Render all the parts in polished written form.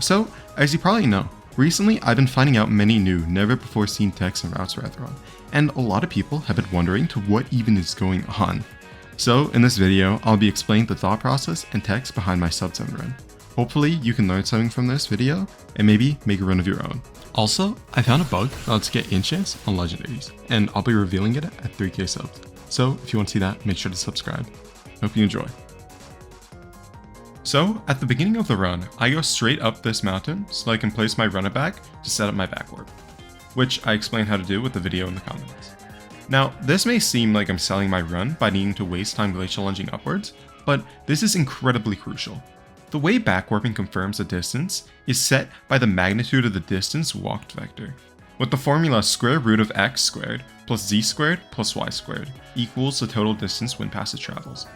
So, as you probably know, recently I've been finding out many new, never before seen techs and routes for Ethion, and a lot of people have been wondering to what even is going on. So, in this video, I'll be explaining the thought process and techs behind my sub 7 run. Hopefully, you can learn something from this video, and maybe make a run of your own. Also, I found a bug that lets you get enchants on legendaries, and I'll be revealing it at 3k subs. So, if you want to see that, make sure to subscribe. Hope you enjoy. So, at the beginning of the run, I go straight up this mountain so I can place my run it back to set up my back warp, which I explained how to do with the video in the comments. Now, this may seem like I'm selling my run by needing to waste time glacial lunging upwards, but this is incredibly crucial. The way back warping confirms a distance is set by the magnitude of the distance walked vector, with the formula square root of x squared plus z squared plus y squared equals the total distance wind passage travels.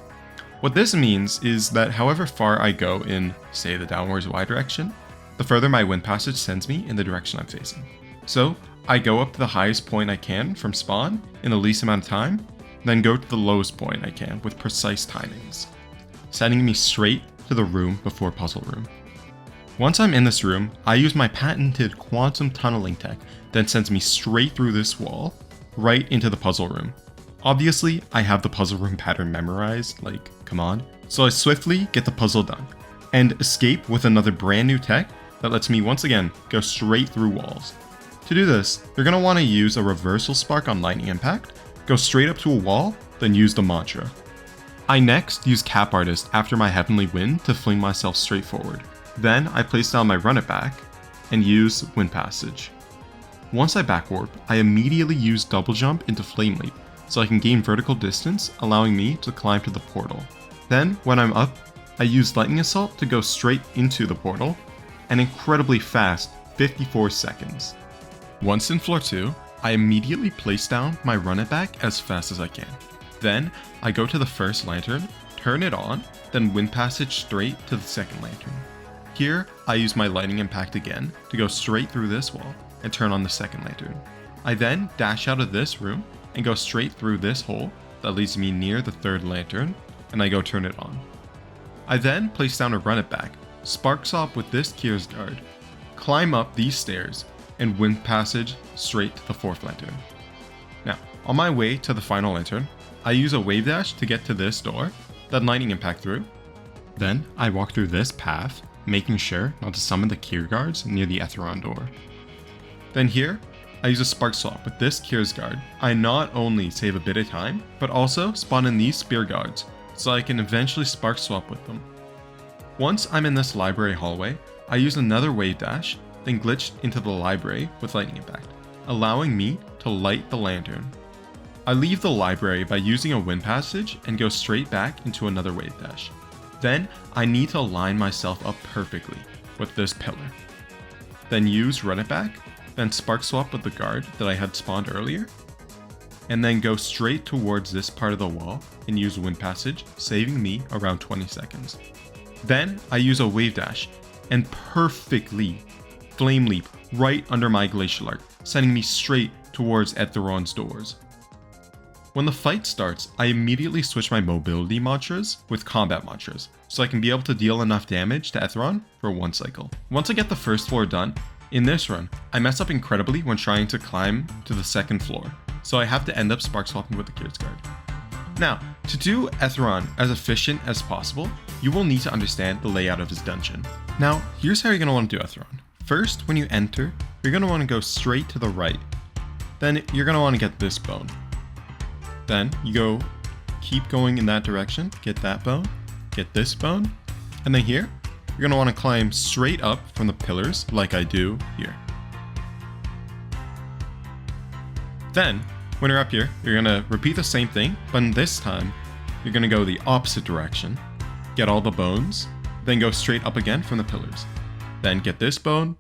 What this means is that however far I go in, say, the downwards y direction, the further my wind passage sends me in the direction I'm facing. So, I go up to the highest point I can from spawn in the least amount of time, then go to the lowest point I can with precise timings, sending me straight to the room before puzzle room. Once I'm in this room, I use my patented quantum tunneling tech that sends me straight through this wall, right into the puzzle room. Obviously, I have the puzzle room pattern memorized, like, come on. So I swiftly get the puzzle done, and escape with another brand new tech that lets me once again go straight through walls. To do this, you're going to want to use a reversal spark on lightning impact, go straight up to a wall, then use the mantra. I next use Cap Artist after my Heavenly Wind to fling myself straight forward. Then I place down my run it back, and use Wind Passage. Once I back warp, I immediately use double jump into Flame Leap, so I can gain vertical distance, allowing me to climb to the portal. Then, when I'm up, I use Lightning Assault to go straight into the portal, an incredibly fast 54 seconds. Once in floor 2, I immediately place down my run it back as fast as I can. Then, I go to the first lantern, turn it on, then wind passage straight to the second lantern. Here, I use my lightning impact again to go straight through this wall and turn on the second lantern. I then dash out of this room and go straight through this hole that leads me near the third lantern, and I go turn it on. I then place down a run it back, spark swap with this Kier's Guard, climb up these stairs, and wind passage straight to the fourth lantern. Now, on my way to the final lantern, I use a wave dash to get to this door, then lightning impact through. Then I walk through this path, making sure not to summon the Kier Guards near the Ethion door. Then here, I use a spark swap with this Kier's Guard. I not only save a bit of time, but also spawn in these spear guards, so I can eventually spark swap with them. Once I'm in this library hallway, I use another wave dash, then glitch into the library with lightning impact, allowing me to light the lantern. I leave the library by using a wind passage and go straight back into another wave dash. Then I need to align myself up perfectly with this pillar. Then use run it back, then spark swap with the guard that I had spawned earlier, and then go straight towards this part of the wall and use wind passage, saving me around 20 seconds. Then I use a wave dash and perfectly flame leap right under my glacial arc, sending me straight towards Ethion's doors. When the fight starts, I immediately switch my mobility mantras with combat mantras, so I can be able to deal enough damage to Ethion for one cycle. Once I get the first floor done, in this run, I mess up incredibly when trying to climb to the second floor, so I have to end up spark swapping with the Kier's Guard. Now, to do Ethion as efficient as possible, you will need to understand the layout of his dungeon. Now, here's how you're going to want to do Ethion. First, when you enter, you're going to want to go straight to the right. Then you're going to want to get this bone. Then you keep going in that direction, get that bone, get this bone, and then here, you're going to want to climb straight up from the pillars like I do here. Then, when you're up here, you're going to repeat the same thing, but this time, you're going to go the opposite direction, get all the bones, then go straight up again from the pillars. Then get this bone,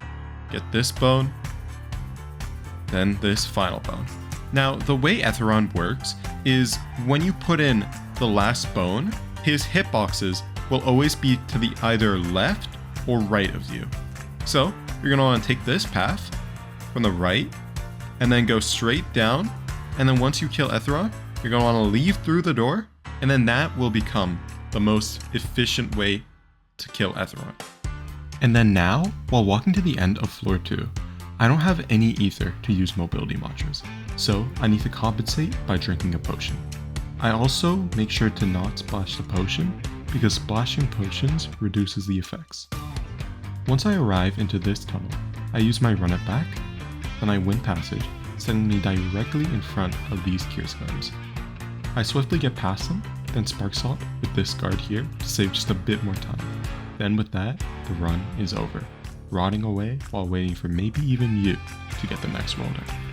then this final bone. Now, the way Ethion works is when you put in the last bone, his hitboxes will always be to the either left or right of you. So you're going to want to take this path from the right and then go straight down, and then once you kill Ethion, you're going to want to leave through the door, and then that will become the most efficient way to kill Ethion. And then now, while walking to the end of floor 2, I don't have any ether to use mobility mantras, so I need to compensate by drinking a potion. I also make sure to not splash the potion, because splashing potions reduces the effects. Once I arrive into this tunnel, I use my run it back, then I win passage, sending me directly in front of these Kiersguards. I swiftly get past them, then spark salt with this guard here to save just a bit more time. Then with that, the run is over, rotting away while waiting for maybe even you to get the next roller.